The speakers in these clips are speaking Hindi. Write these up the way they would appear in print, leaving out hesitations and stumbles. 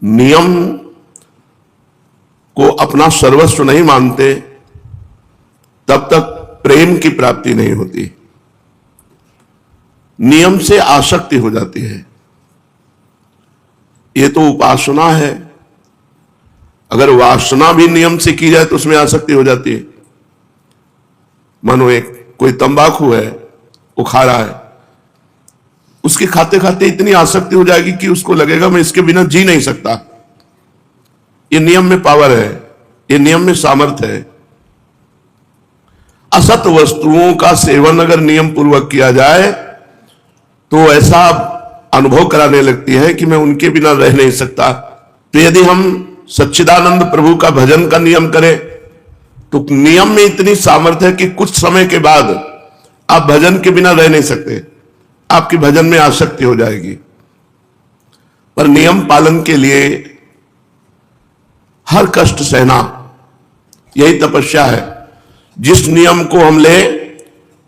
नियम को अपना सर्वस्व नहीं मानते तब तक प्रेम की प्राप्ति नहीं होती। नियम से आसक्ति हो जाती है। ये तो उपासना है। अगर वासना भी नियम से की जाए तो उसमें आसक्ति हो जाती है। मानो एक कोई तंबाकू है, वो खा रहा है, उसके खाते खाते इतनी आसक्ति हो जाएगी कि उसको लगेगा मैं इसके बिना जी नहीं सकता। ये नियम में पावर है, ये नियम में सामर्थ्य है। असत वस्तुओं का सेवन अगर नियम पूर्वक किया जाए तो ऐसा अनुभव कराने लगती है कि मैं उनके बिना रह नहीं सकता। तो यदि हम सच्चिदानंद प्रभु का भजन का नियम करें तो नियम में इतनी सामर्थ्य है कि कुछ समय के बाद आप भजन के बिना रह नहीं सकते, आपकी भजन में आसक्ति हो जाएगी। पर नियम पालन के लिए हर कष्ट सहना, यही तपस्या है। जिस नियम को हम ले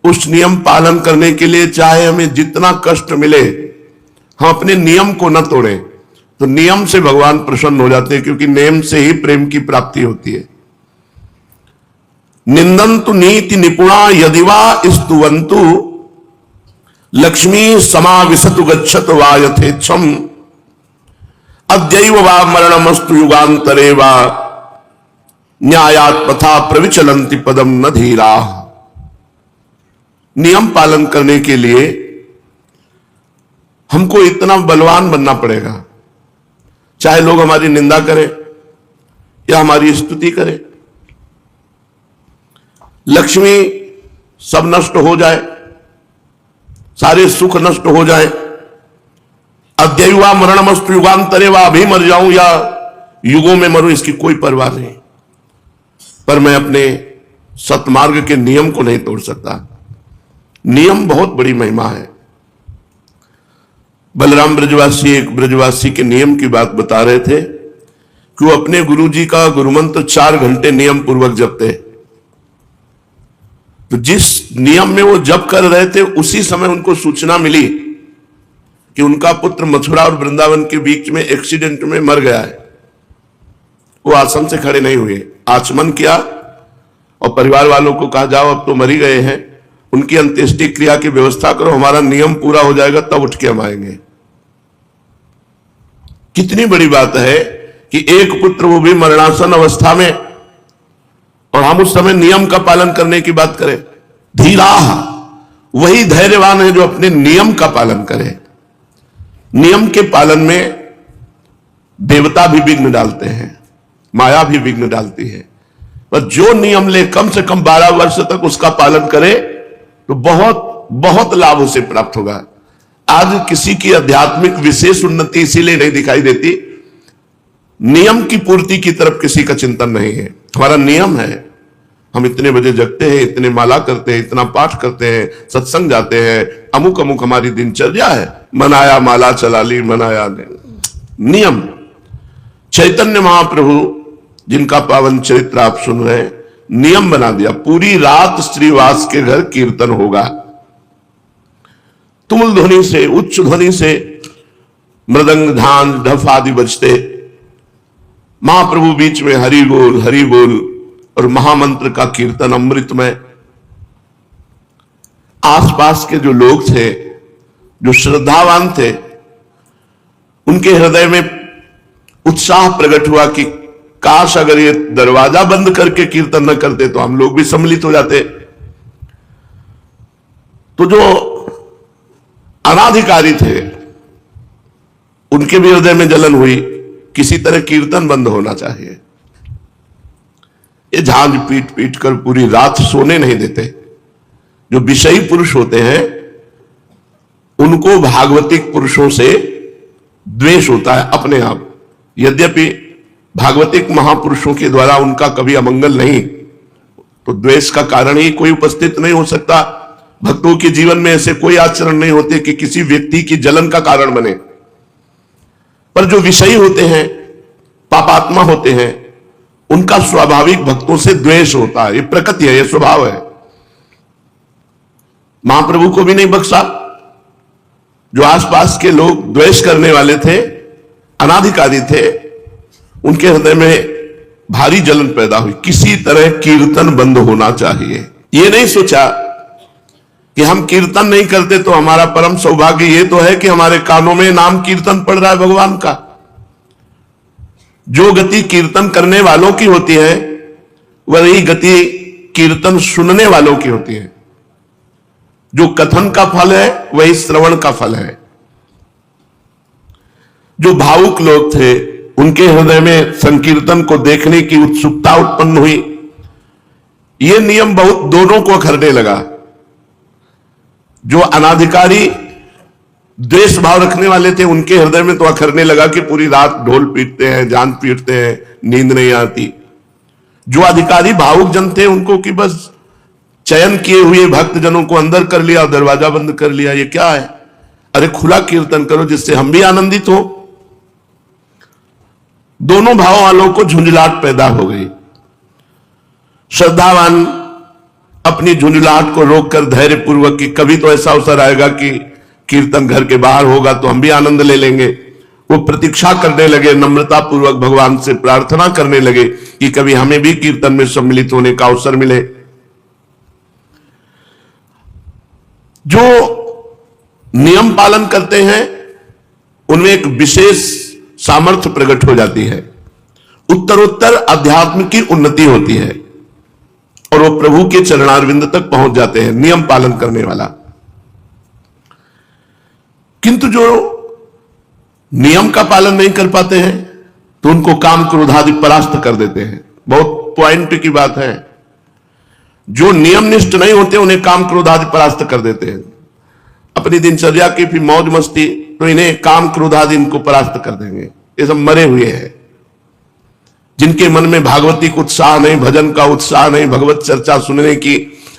उस नियम पालन करने के लिए चाहे हमें जितना कष्ट मिले, हम अपने नियम को न तोड़ें। तो नियम से भगवान प्रसन्न हो जाते हैं, क्योंकि नियम से ही प्रेम की प्राप्ति होती है। निंदन्तु नीति निपुणा यदिवा स्तुवन्तु लक्ष्मी समाविशतु गच्छतु वा यथेच्छम अद्यैव वा मरणमस्तु युगांतरे वा न्यायात् पथा प्रविचलन्ति पदम न धीरा। नियम पालन करने के लिए हमको इतना बलवान बनना पड़ेगा, चाहे लोग हमारी निंदा करें या हमारी स्तुति करें। लक्ष्मी सब नष्ट हो जाए, सारे सुख नष्ट हो जाए, अद्यैवा मरणमस्तु युगांतरे वा, अभी मर जाऊं या युगों में मरूं, इसकी कोई परवाह नहीं। पर मैं अपने सतमार्ग के नियम को नहीं तोड़ सकता। नियम बहुत बड़ी महिमा है। बलराम ब्रजवासी एक ब्रजवासी के नियम की बात बता रहे थे कि वो अपने गुरुजी का गुरुमंत्र 4 घंटे नियम पूर्वक जपते। तो जिस नियम में वो जप कर रहे थे उसी समय उनको सूचना मिली कि उनका पुत्र मथुरा और वृंदावन के बीच में एक्सीडेंट में मर गया है। वो आसन से खड़े नहीं हुए, आचमन किया और परिवार वालों को कहा जाओ अब तो मर ही गए हैं, उनकी अंत्येष्टि क्रिया की व्यवस्था करो, हमारा नियम पूरा हो जाएगा तब उठ के हम आएंगे। कितनी बड़ी बात है कि एक पुत्र वो भी मरणासन अवस्था में, और हम उस समय नियम का पालन करने की बात करें। धीरा वही धैर्यवान है जो अपने नियम का पालन करे। नियम के पालन में देवता भी विघ्न डालते हैं, माया भी विघ्न डालती है, पर जो नियम ले कम से कम 12 वर्ष तक उसका पालन करे तो बहुत बहुत लाभ उसे प्राप्त होगा। आज किसी की आध्यात्मिक विशेष उन्नति इसीलिए नहीं दिखाई देती, नियम की पूर्ति की तरफ किसी का चिंतन नहीं है। हमारा नियम है, हम इतने बजे जगते हैं, इतने माला करते हैं, इतना पाठ करते हैं, सत्संग जाते हैं, अमुक अमुक हमारी दिनचर्या है। मनाया माला चला ली, मनाया नियम। चैतन्य महाप्रभु जिनका पावन चरित्र आप सुन रहे हैं, नियम बना दिया, पूरी रात श्रीवास के घर कीर्तन होगा। तुमुल ध्वनि से, उच्च ध्वनि से मृदंग झांझ ढफ आदि बजते, महाप्रभु बीच में हरि बोल और महामंत्र का कीर्तन अमृतमय। आसपास के जो लोग थे, जो श्रद्धावान थे, उनके हृदय में उत्साह प्रकट हुआ कि काश अगर ये दरवाजा बंद करके कीर्तन न करते तो हम लोग भी सम्मिलित हो जाते। तो जो अनाधिकारी थे उनके भी हृदय में जलन हुई, किसी तरह कीर्तन बंद होना चाहिए। ये झांझ पीट पीट कर पूरी रात सोने नहीं देते। जो विषयी पुरुष होते हैं उनको भागवतिक पुरुषों से द्वेष होता है अपने आप। यद्यपि भागवतिक महापुरुषों के द्वारा उनका कभी अमंगल नहीं, तो द्वेष का कारण ही कोई उपस्थित नहीं हो सकता। भक्तों के जीवन में ऐसे कोई आचरण नहीं होते कि किसी व्यक्ति की जलन का कारण बने। पर जो विषयी होते हैं, पापात्मा होते हैं, उनका स्वाभाविक भक्तों से द्वेष होता है। ये प्रकृति है, ये स्वभाव है। महाप्रभु को भी नहीं बख्शा। जो आसपास के लोग द्वेष करने वाले थे, अनाधिकारी थे, उनके हृदय में भारी जलन पैदा हुई, किसी तरह कीर्तन बंद होना चाहिए। ये नहीं सोचा कि हम कीर्तन नहीं करते तो हमारा परम सौभाग्य ये तो है कि हमारे कानों में नाम कीर्तन पड़ रहा है भगवान का। जो गति कीर्तन करने वालों की होती है वही गति कीर्तन सुनने वालों की होती है। जो कथन का फल है वही श्रवण का फल है। जो भावुक लोग थे उनके हृदय में संकीर्तन को देखने की उत्सुकता उत्पन्न हुई। यह नियम बहुत दोनों को अखरने लगा। जो अनाधिकारी द्वेष भाव रखने वाले थे उनके हृदय में तो अखरने लगा कि पूरी रात ढोल पीटते हैं, जान पीटते हैं, नींद नहीं आती। जो अधिकारी भावुक जन थे उनको कि बस चयन किए हुए भक्त जनों को अंदर कर लिया और दरवाजा बंद कर लिया। ये क्या है? अरे खुला कीर्तन करो जिससे हम भी आनंदित हो। दोनों भाव वालों को झुंझलाहट पैदा हो गई। श्रद्धावान अपनी झुंझलाहट को रोककर धैर्य पूर्वक कि कभी तो ऐसा अवसर आएगा कि कीर्तन घर के बाहर होगा तो हम भी आनंद ले लेंगे, वो प्रतीक्षा करने लगे। नम्रता पूर्वक भगवान से प्रार्थना करने लगे कि कभी हमें भी कीर्तन में सम्मिलित होने का अवसर मिले। जो नियम पालन करते हैं उनमें एक विशेष सामर्थ्य प्रकट हो जाती है। उत्तरोत्तर अध्यात्म की उन्नति होती है और वो प्रभु के चरणारविंद तक पहुंच जाते हैं, नियम पालन करने वाला। किंतु जो नियम का पालन नहीं कर पाते हैं तो उनको काम क्रोध आदि परास्त कर देते हैं। बहुत पॉइंट की बात है। जो नियमनिष्ठ नहीं होते उन्हें काम क्रोध आदि परास्त कर देते हैं। अपनी दिनचर्या की भी मौज मस्ती तो इन्हें काम क्रोध आदि इनको परास्त कर देंगे। ये सब मरे हुए हैं। जिनके मन में भागवतिक उत्साह नहीं, भजन का उत्साह नहीं, भगवत चर्चा सुनने की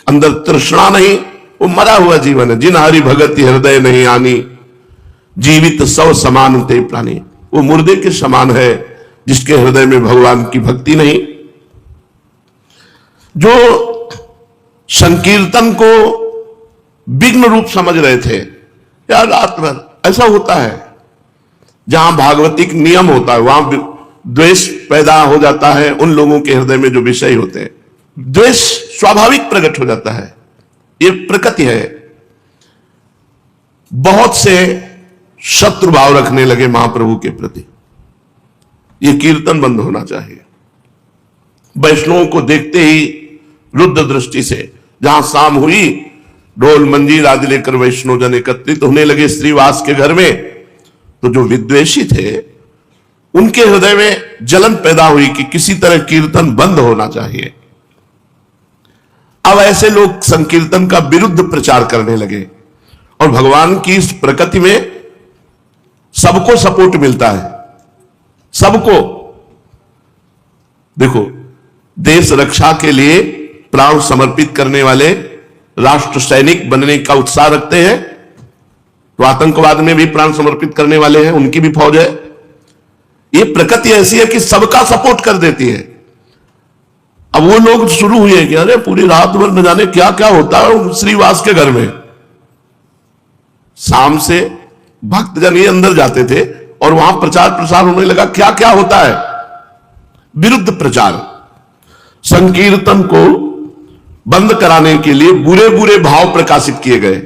अंदर तृष्णा नहीं, वो मरा हुआ जीवन है। जिन हरि भगति हृदय नहीं आनी, जीवित सौ समान ते प्राणी। वो मुर्दे के समान है जिसके हृदय में भगवान की भक्ति नहीं। जो संकीर्तन को विघ्न रूप समझ रहे थे, यार रात भर ऐसा होता है जहां भागवतिक नियम होता है वहां द्वेष पैदा हो जाता है। उन लोगों के हृदय में जो विषय होते हैं, द्वेष स्वाभाविक प्रकट हो जाता है। ये प्रकृति है। बहुत से शत्रु भाव रखने लगे महाप्रभु के प्रति। ये कीर्तन बंद होना चाहिए। वैष्णवों को देखते ही रुद्र दृष्टि से जहां शाम हुई, ढोल मंजीर आदि लेकर वैष्णव जन एकत्रित होने लगे श्रीवास के घर में। तो जो विद्वेषी थे उनके हृदय में जलन पैदा हुई कि किसी तरह कीर्तन बंद होना चाहिए। अब ऐसे लोग संकीर्तन का विरुद्ध प्रचार करने लगे और भगवान की इस प्रकृति में सबको सपोर्ट मिलता है। सबको देखो, देश रक्षा के लिए प्राण समर्पित करने वाले राष्ट्र सैनिक बनने का उत्साह रखते हैं तो आतंकवाद में भी प्राण समर्पित करने वाले हैं, उनकी भी फौज है। ये प्रकृति ऐसी है कि सबका सपोर्ट कर देती है। अब वो लोग शुरू हुए कि अरे पूरी रात भर न जाने क्या क्या होता है श्रीवास के घर में। शाम से भक्तजन ये अंदर जाते थे और वहां प्रचार प्रसार होने लगा। क्या क्या होता है? विरुद्ध प्रचार। संकीर्तन को बंद कराने के लिए बुरे बुरे भाव प्रकाशित किए गए।